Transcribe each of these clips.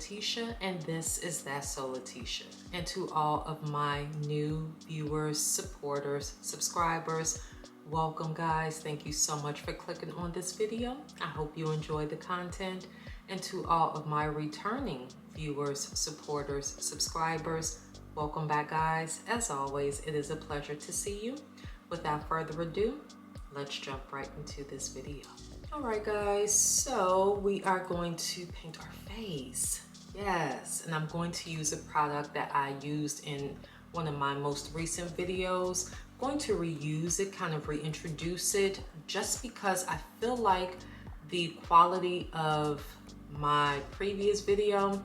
Letitia, and this is That's So Letitia. And to all of my new viewers, supporters, subscribers, welcome guys. Thank you so much for clicking on this video. I hope you enjoy the content. And to all of my returning viewers, supporters, subscribers, welcome back guys. As always, it is a pleasure to see you. Without further ado, let's jump right into this video. All right guys, so we are going to paint our face. Yes, and I'm going to use a product that I used in one of my most recent videos. I'm going to reuse it, kind of reintroduce it, just because I feel like the quality of my previous video,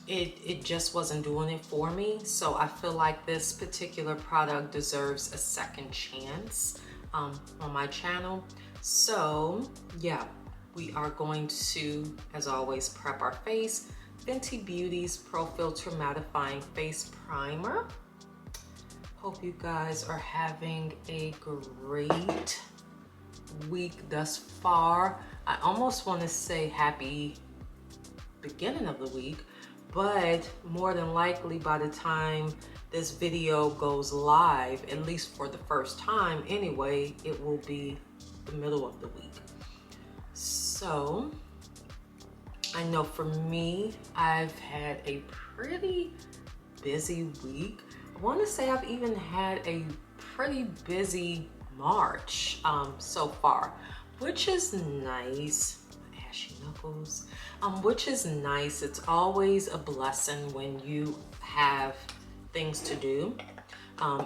it just wasn't doing it for me. So I feel like this particular product deserves a second chance on my channel. So yeah, we are going to, as always, prep our face. Fenty Beauty's Pro Filt'R Mattifying Face Primer. Hope you guys are having a great week thus far. I almost want to say happy beginning of the week, but more than likely by the time this video goes live, at least for the first time anyway, it will be the middle of the week. So I know for me, I've had a pretty busy week. I want to say I've even had a pretty busy March so far, which is nice. Ashy knuckles, which is nice. It's always a blessing when you have things to do,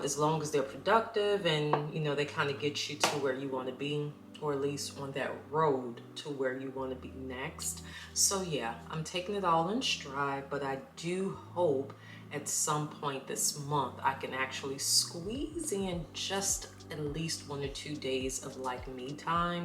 as long as they're productive and you know they kind of get you to where you want to be, or at least on that road to where you want to be next. So yeah, I'm taking it all in stride, but I do hope at some point this month I can actually squeeze in just at least 1 or 2 days of like me time,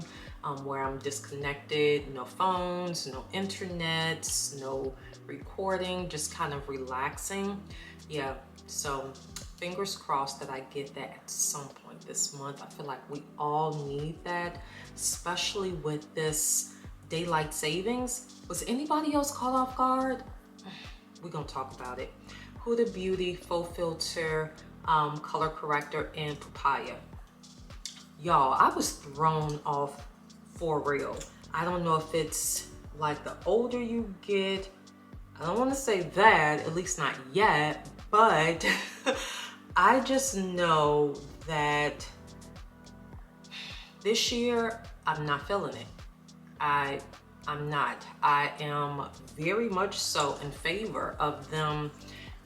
where I'm disconnected, no phones, no internet, no recording, just kind of relaxing. Yeah, so fingers crossed that I get that at some point this month. I feel like we all need that, especially with this daylight savings. Was anybody else caught off guard? We're gonna talk about it. Huda Beauty Faux Filt'R Color Corrector in Papaya. Y'all, I was thrown off for real. I don't know if it's like the older you get, I don't want to say that, at least not yet, but I just know that this year I'm not feeling it. I'm not. I am very much so in favor of them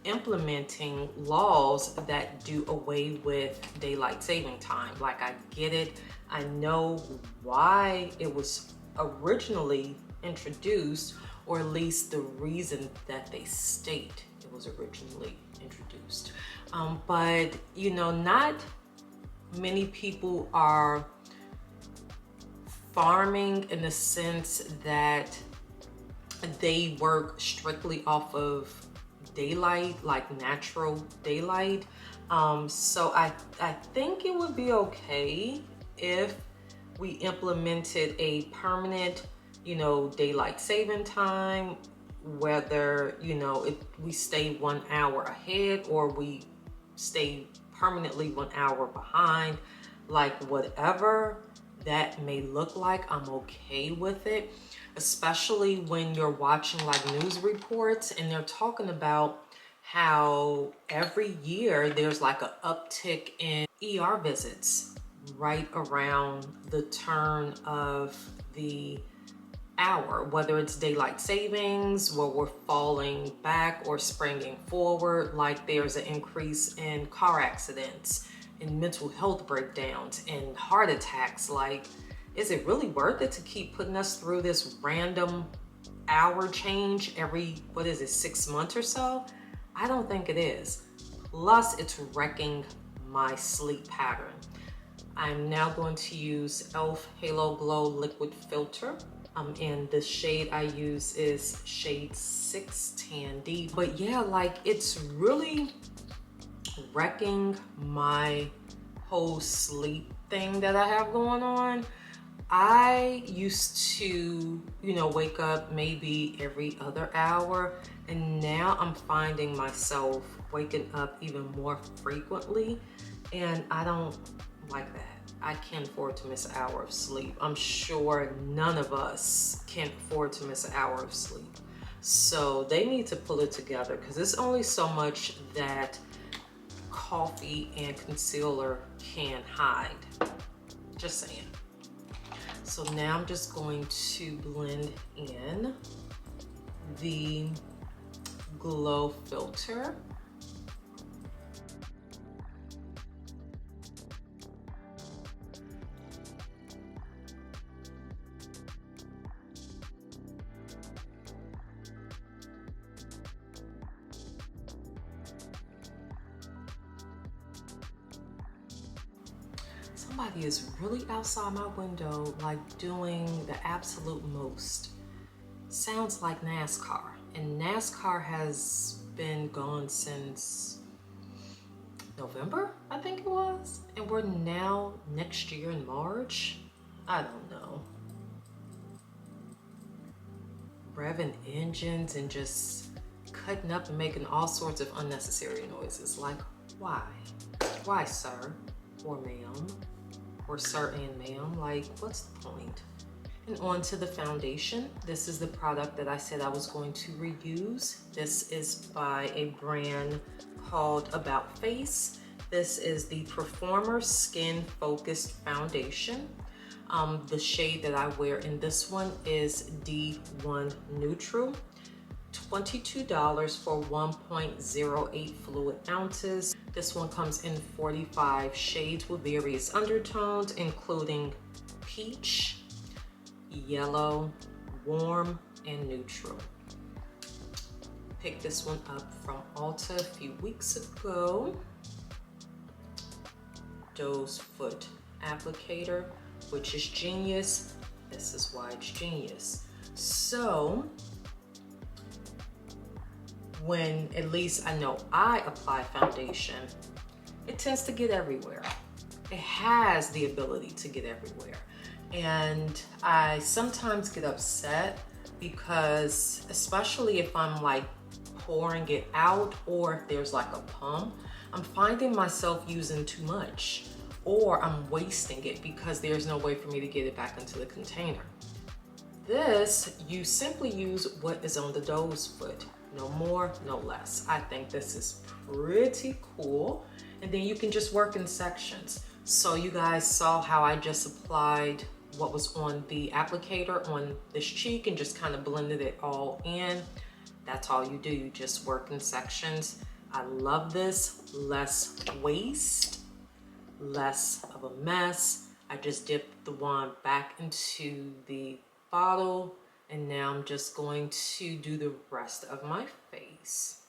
implementing laws that do away with daylight saving time. Like, I get it. I know why it was originally introduced, or at least the reason that they state it was originally introduced. But you know, not many people are farming in the sense that they work strictly off of daylight, like natural daylight. So I think it would be okay if we implemented a permanent, you know, daylight saving time, whether, you know, we stay 1 hour ahead or we stay permanently 1 hour behind, like whatever that may look like, I'm okay with it. Especially when you're watching like news reports and they're talking about how every year there's like an uptick in ER visits right around the turn of the hour, whether it's daylight savings, where we're falling back or springing forward. Like there's an increase in car accidents, in mental health breakdowns, and heart attacks. Like, is it really worth it to keep putting us through this random hour change every, what is it, 6 months or so? I don't think it is. Plus, it's wrecking my sleep pattern. I'm now going to use e.l.f. Halo Glow Liquid Filter. And the shade I use is shade 610D. But yeah, like, it's really wrecking my whole sleep thing that I have going on. I used to, you know, wake up maybe every other hour, and now I'm finding myself waking up even more frequently, and I don't like that. I can't afford to miss an hour of sleep. I'm sure none of us can afford to miss an hour of sleep. So they need to pull it together, because there's only so much that coffee and concealer can hide. Just saying. So now I'm just going to blend in the Glow Filt'R. Somebody is really outside my window, like doing the absolute most. Sounds like NASCAR. And NASCAR has been gone since November, I think it was. And we're now next year in March. I don't know. Revving engines and just cutting up and making all sorts of unnecessary noises. Like, why? Why, sir? Or ma'am? Or sir and ma'am? Like, what's the point? And on to the foundation. This is the product that I said I was going to reuse. This is by a brand called About Face. This is the Performer Skin Focused Foundation. The shade that I wear in this one is D1 Neutral. $22 for 1.08 fluid ounces. This one comes in 45 shades with various undertones, including peach, yellow, warm, and neutral. Picked this one up from Ulta a few weeks ago. Doe's Foot applicator, which is genius. This is why it's genius. So when, at least I know I apply foundation, it tends to get everywhere. It has the ability to get everywhere. And I sometimes get upset because, especially if I'm like pouring it out, or if there's like a pump, I'm finding myself using too much, or I'm wasting it because there's no way for me to get it back into the container. This, you simply use what is on the doe's foot. No more, no less. I think this is pretty cool. And then you can just work in sections. So you guys saw how I just applied what was on the applicator on this cheek and just kind of blended it all in. That's all you do. You just work in sections. I love this. Less waste, less of a mess. I just dipped the wand back into the bottle, and now I'm just going to do the rest of my face.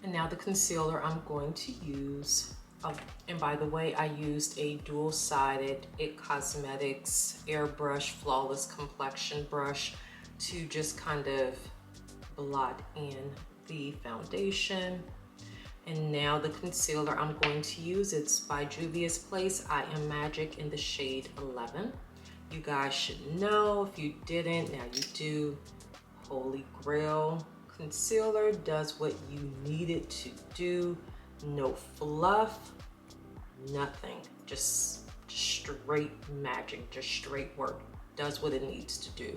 And now the concealer I'm going to use, oh, and by the way, I used a dual-sided It Cosmetics Airbrush Flawless Complexion brush to just kind of blot in the foundation. And now the concealer I'm going to use, it's by Juvia's Place, I Am Magic in the shade 11. You guys should know. If you didn't, now you do. Holy Grail. Concealer does what you need it to do. No fluff, nothing. Just straight magic, just straight work. Does what it needs to do.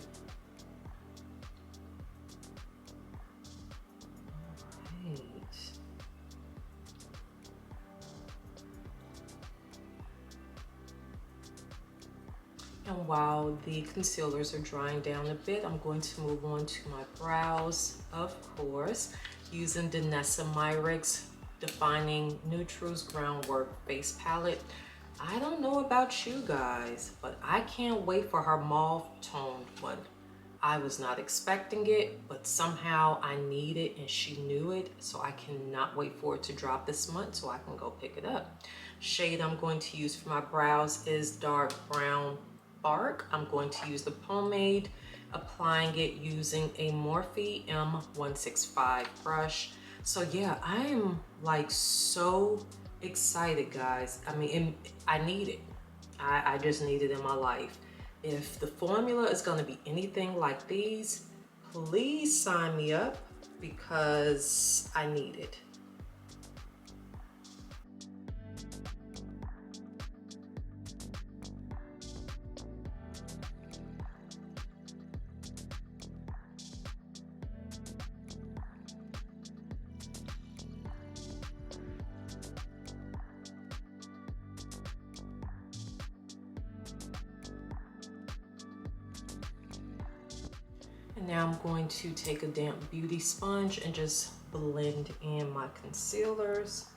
All right. And while the concealers are drying down a bit, I'm going to move on to my brows, of course, using Danessa Myricks Defining Neutrals Groundwork Face Palette. I don't know about you guys, but I can't wait for her mauve toned one. I was not expecting it, but somehow I need it and she knew it, so I cannot wait for it to drop this month so I can go pick it up. Shade I'm going to use for my brows is Dark Brown Bark. I'm going to use the pomade, applying it using a Morphe M165 brush. So yeah, I am like so excited, guys. I mean, I need it. I just need it in my life. If the formula is going to be anything like these, please sign me up because I need it. And now I'm going to take a damp beauty sponge and just blend in my concealers.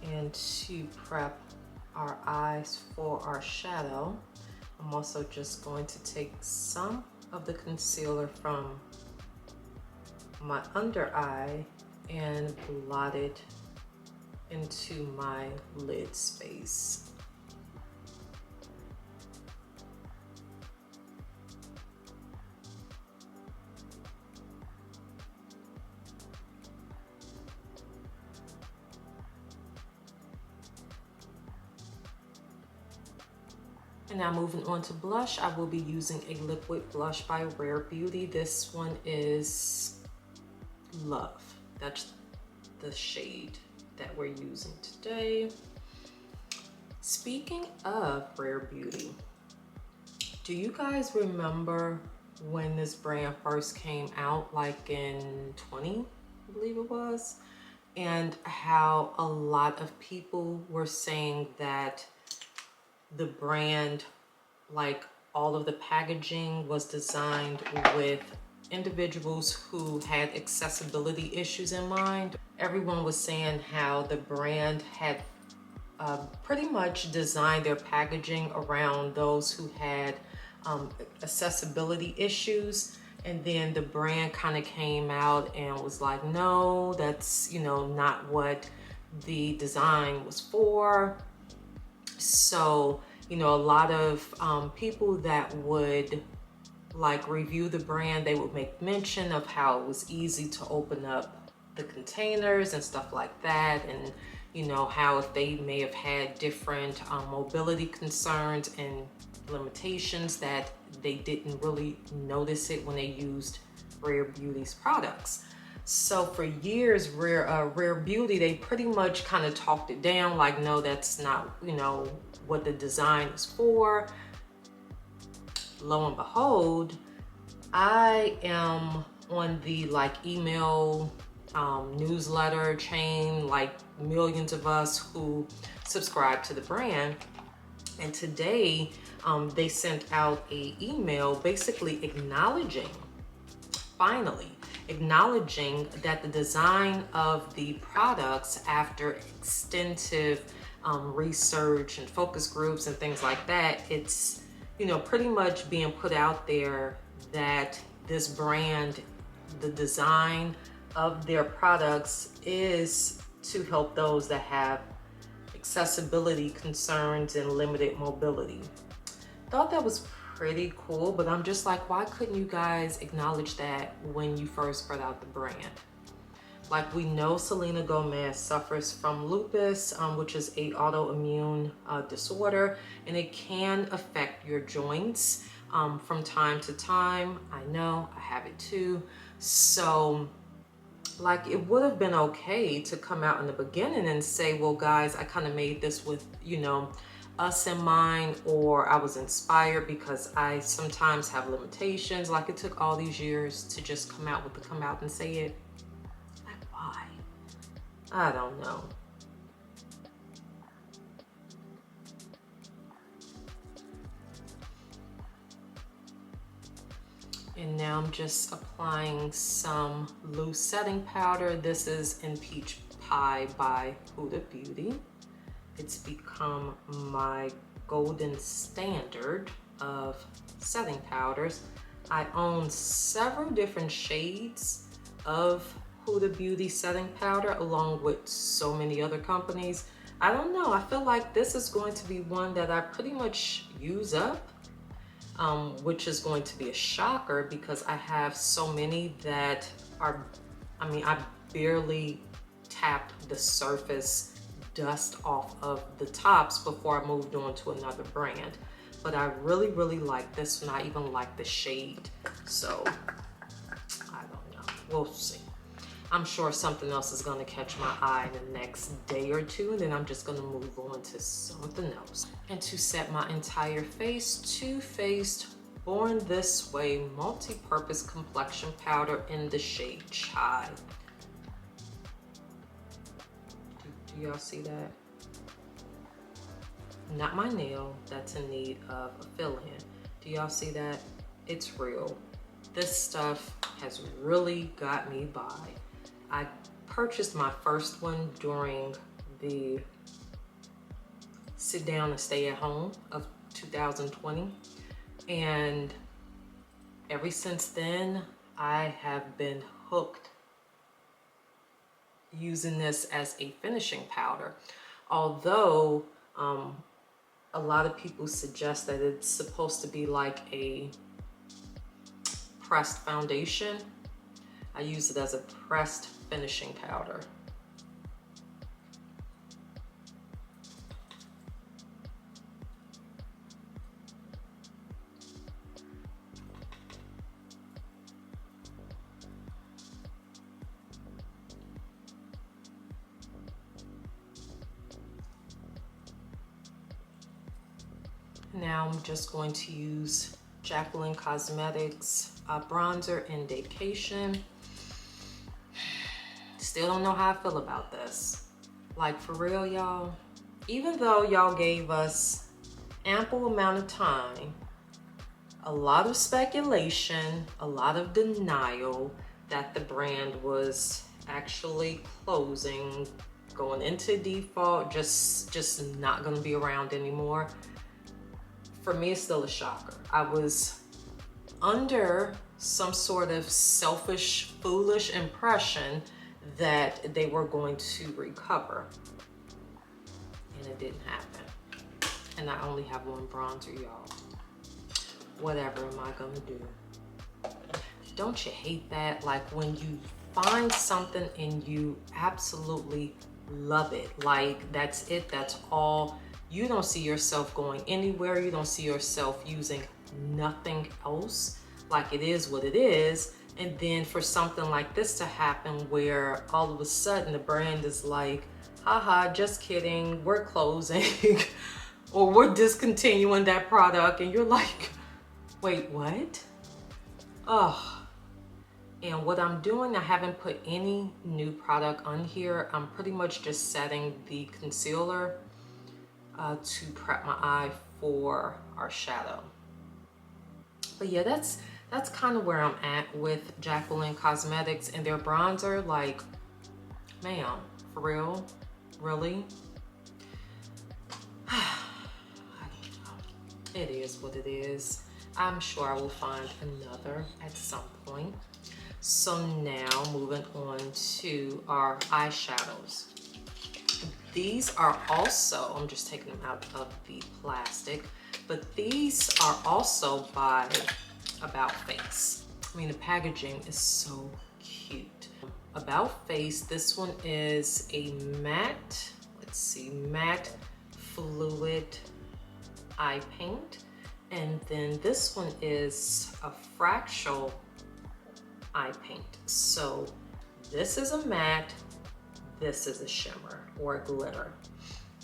And to prep our eyes for our shadow, I'm also just going to take some of the concealer from my under eye and blot it into my lid space. And now moving on to blush, I will be using a liquid blush by Rare Beauty. This one is Love. That's the shade that we're using today. Speaking of Rare Beauty, do you guys remember when this brand first came out, like in 20, I believe it was, and how a lot of people were saying that the brand, like all of the packaging was designed with individuals who had accessibility issues in mind? Everyone was saying how the brand had pretty much designed their packaging around those who had accessibility issues. And then the brand kind of came out and was like, no, that's, you know, not what the design was for. So, you know, a lot of people that would like review the brand, they would make mention of how it was easy to open up the containers and stuff like that. And, you know, how if they may have had different mobility concerns and limitations that they didn't really notice it when they used Rare Beauty's products. So for years, Rare Beauty, they pretty much kind of talked it down, like, no, that's not, you know, what the design is for. Lo and behold, I am on the like email newsletter chain, like millions of us who subscribe to the brand. And today they sent out an email basically acknowledging, finally, acknowledging that the design of the products, after extensive research and focus groups and things like that, it's, you know, pretty much being put out there that this brand, the design of their products is to help those that have accessibility concerns and limited mobility. Thought that was pretty cool, but I'm just like, why couldn't you guys acknowledge that when you first brought out the brand? Like, we know Selena Gomez suffers from lupus, which is an autoimmune disorder, and it can affect your joints from time to time. I know, I have it too. So, like, it would have been okay to come out in the beginning and say, well, guys, I kind of made this with, you know, us in mind, or I was inspired because I sometimes have limitations. Like, it took all these years to just come out and say it. Like, why? I don't know. And now I'm just applying some loose setting powder. This is in Peach Pie by Huda Beauty. It's become my golden standard of setting powders. I own several different shades of Huda Beauty setting powder along with so many other companies. I don't know, I feel like this is going to be one that I pretty much use up, which is going to be a shocker because I have so many that are, I mean, I barely tapped the surface dust off of the tops before I moved on to another brand. But I really, really like this one. I even like the shade. So, I don't know, we'll see. I'm sure something else is gonna catch my eye in the next day or two, and then I'm just gonna move on to something else. And to set my entire face, Too Faced Born This Way Multi-Purpose Complexion Powder in the shade Chai. Do y'all see that? Not my nail that's in need of a fill-in. Do y'all see that? It's real. This stuff has really got me by. I purchased my first one during the sit down and stay at home of 2020. And ever since then, I have been hooked using this as a finishing powder. Although a lot of people suggest that it's supposed to be like a pressed foundation, I use it as a pressed finishing powder. Now I'm just going to use Jacqueline Cosmetics bronzer in Vacation. Still don't know how I feel about this. Like, for real, y'all. Even though y'all gave us ample amount of time, a lot of speculation, a lot of denial that the brand was actually closing, going into default, just not gonna be around anymore. For me, it's still a shocker. I was under some sort of selfish, foolish impression that they were going to recover, and it didn't happen. And I only have one bronzer, y'all. Whatever am I gonna do? Don't you hate that? Like when you find something and you absolutely love it, like that's it, that's all. You don't see yourself going anywhere. You don't see yourself using nothing else. Like, it is what it is. And then for something like this to happen where all of a sudden the brand is like, haha, just kidding, we're closing or we're discontinuing that product, and you're like, wait, what? Oh. And what I'm doing, I haven't put any new product on here. I'm pretty much just setting the concealer to prep my eye for our shadow. But yeah, that's kind of where I'm at with Jacqueline Cosmetics and their bronzer. Like, ma'am, for real? Really? I don't know. It is what it is. I'm sure I will find another at some point. So now moving on to our eyeshadows. These are also, I'm just taking them out of the plastic, but these are also by About Face. I mean, the packaging is so cute. About Face, this one is a matte, let's see, matte fluid eye paint. And then this one is a fractal eye paint. So this is a matte, this is a shimmer or a glitter.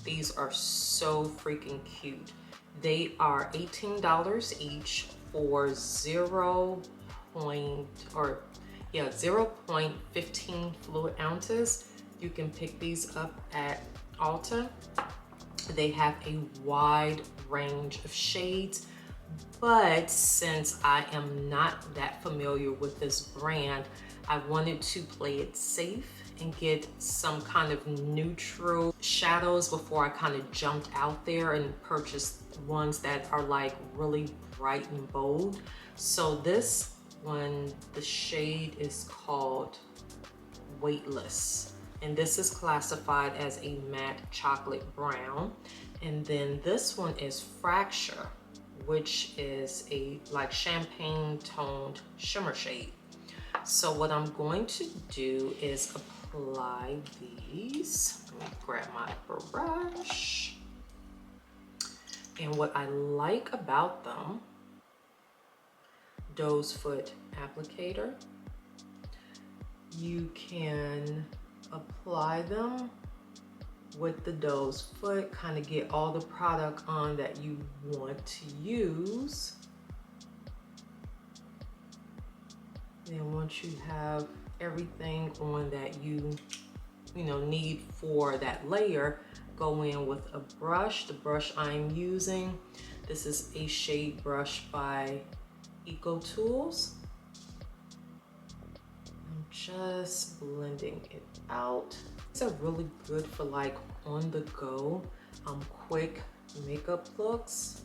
These are so freaking cute. They are $18 each for 0.15 fluid ounces. You can pick these up at Ulta. They have a wide range of shades. But since I am not that familiar with this brand, I wanted to play it safe and get some kind of neutral shadows before I kind of jumped out there and purchased ones that are like really bright and bold. So this one, the shade is called Weightless, and this is classified as a matte chocolate brown. And then this one is Fracture, which is a like champagne toned shimmer shade. So what I'm going to do is apply these. Let me grab my brush. And what I like about them, doe's foot applicator, you can apply them with the doe's foot, kind of get all the product on that you want to use. And once you have everything on that you need for that layer, go in with a brush. The brush I'm using, this is a shade brush by Eco Tools. I'm just blending it out. These are really good for like on the go, quick makeup looks.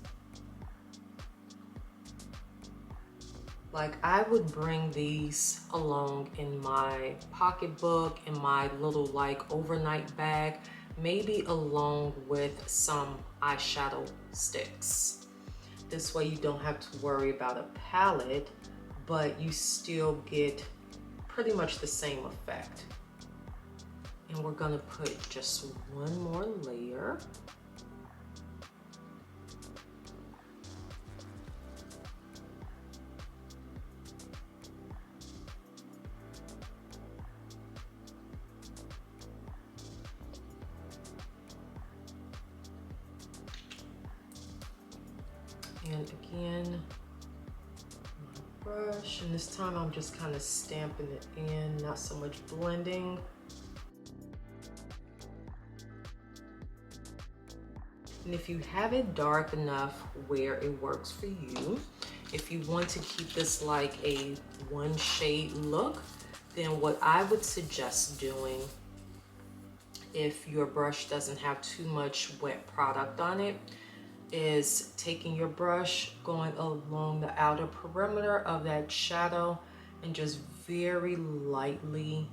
Like I would bring these along in my pocketbook, in my little like overnight bag, maybe along with some eyeshadow sticks. This way you don't have to worry about a palette, but you still get pretty much the same effect. And we're gonna put just one more layer. And again, my brush, and this time I'm just kind of stamping it in, not so much blending. And if you have it dark enough where it works for you, if you want to keep this like a one shade look, then what I would suggest doing, if your brush doesn't have too much wet product on it, is taking your brush, going along the outer perimeter of that shadow, and just very lightly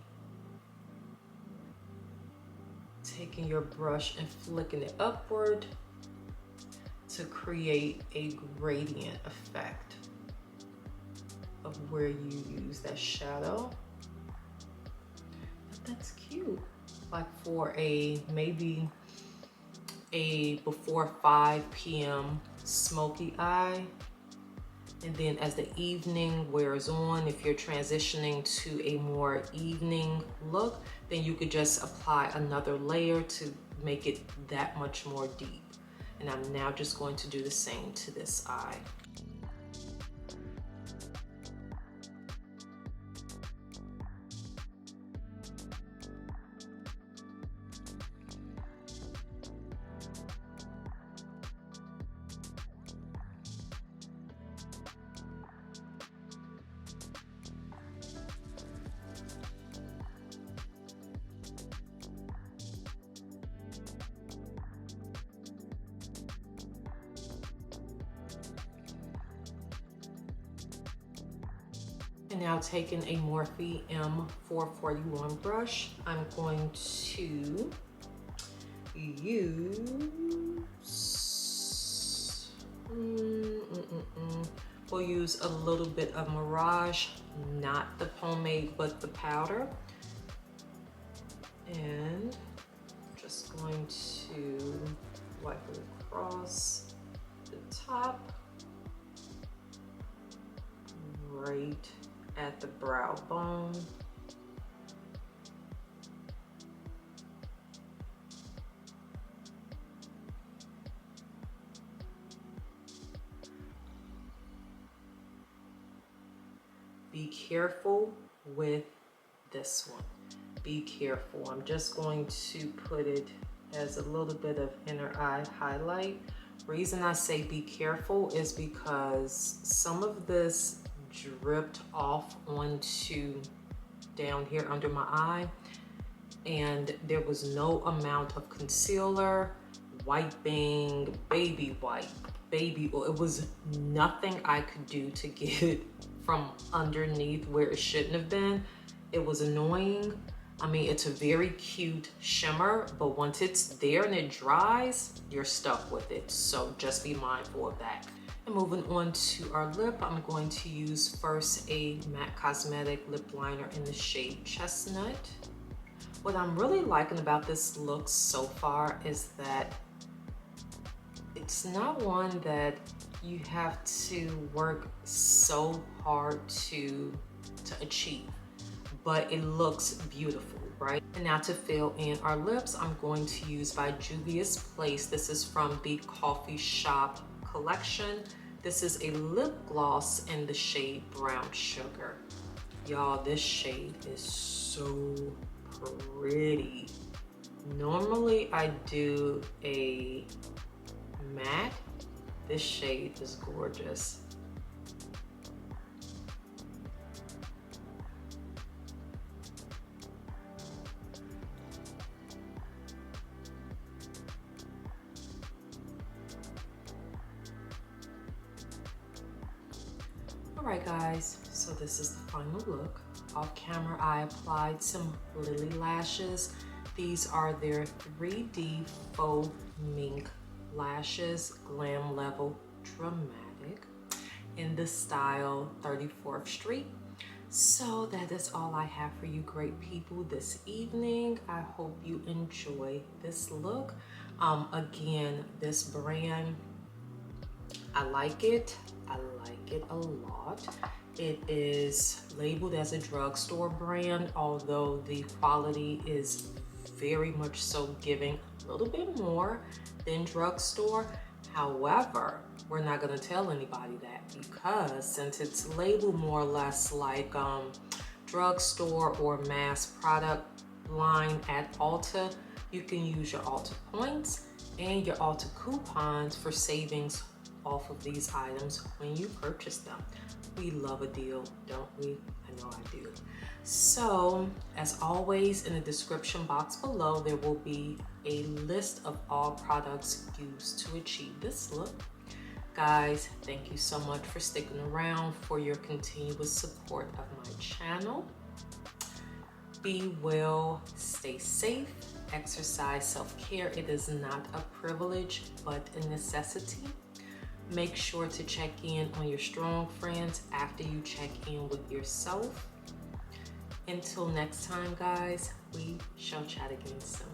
taking your brush and flicking it upward to create a gradient effect of where you use that shadow. But that's cute. Like for a maybe a before 5 p.m. smoky eye. And then as the evening wears on, if you're transitioning to a more evening look, then you could just apply another layer to make it that much more deep. And I'm now just going to do the same to this eye. And now taking a Morphe M441 brush, I'm going to use, we'll use a little bit of Mirage, not the pomade, but the powder. And just going to wipe it across the top, right at the brow bone. Be careful with this one. Be careful. I'm just going to put it as a little bit of inner eye highlight Reason I say be careful is because some of this dripped off onto down here under my eye, and there was no amount of concealer, wiping, baby wipe, baby oil. It was nothing I could do to get it from underneath where it shouldn't have been. It was annoying. I mean, it's a very cute shimmer, but once it's there and it dries, you're stuck with it. So just be mindful of that. And moving on to our lip, I'm going to use first a MAC Cosmetic lip liner in the shade Chestnut. What I'm really liking about this look so far is that it's not one that you have to work so hard to achieve, but it looks beautiful, right? And now to fill in our lips, I'm going to use by Juvia's Place. This is from the Coffee Shop collection. This is a lip gloss in the shade Brown Sugar. Y'all, this shade is so pretty. Normally I do a matte. This shade is gorgeous. Alright guys, so this is the final look. Off camera, I applied some Lily lashes. These are their 3D Faux Mink lashes, Glam Level Dramatic, in the style 34th Street. So that is all I have for you great people this evening. I hope you enjoy this look. Again, this brand, I like it. I like it a lot. It is labeled as a drugstore brand, although the quality is very much so giving a little bit more than drugstore. However, we're not gonna tell anybody that, because since it's labeled more or less like drugstore or mass product line at Ulta, you can use your Ulta points and your Ulta coupons for savings off of these items when you purchase them. We love a deal, don't we? I know I do. So, as always, in the description box below, there will be a list of all products used to achieve this look. Guys, thank you so much for sticking around, for your continuous support of my channel. Be well, stay safe, exercise self-care. It is not a privilege, but a necessity. Make sure to check in on your strong friends after you check in with yourself. Until next time, guys, we shall chat again soon.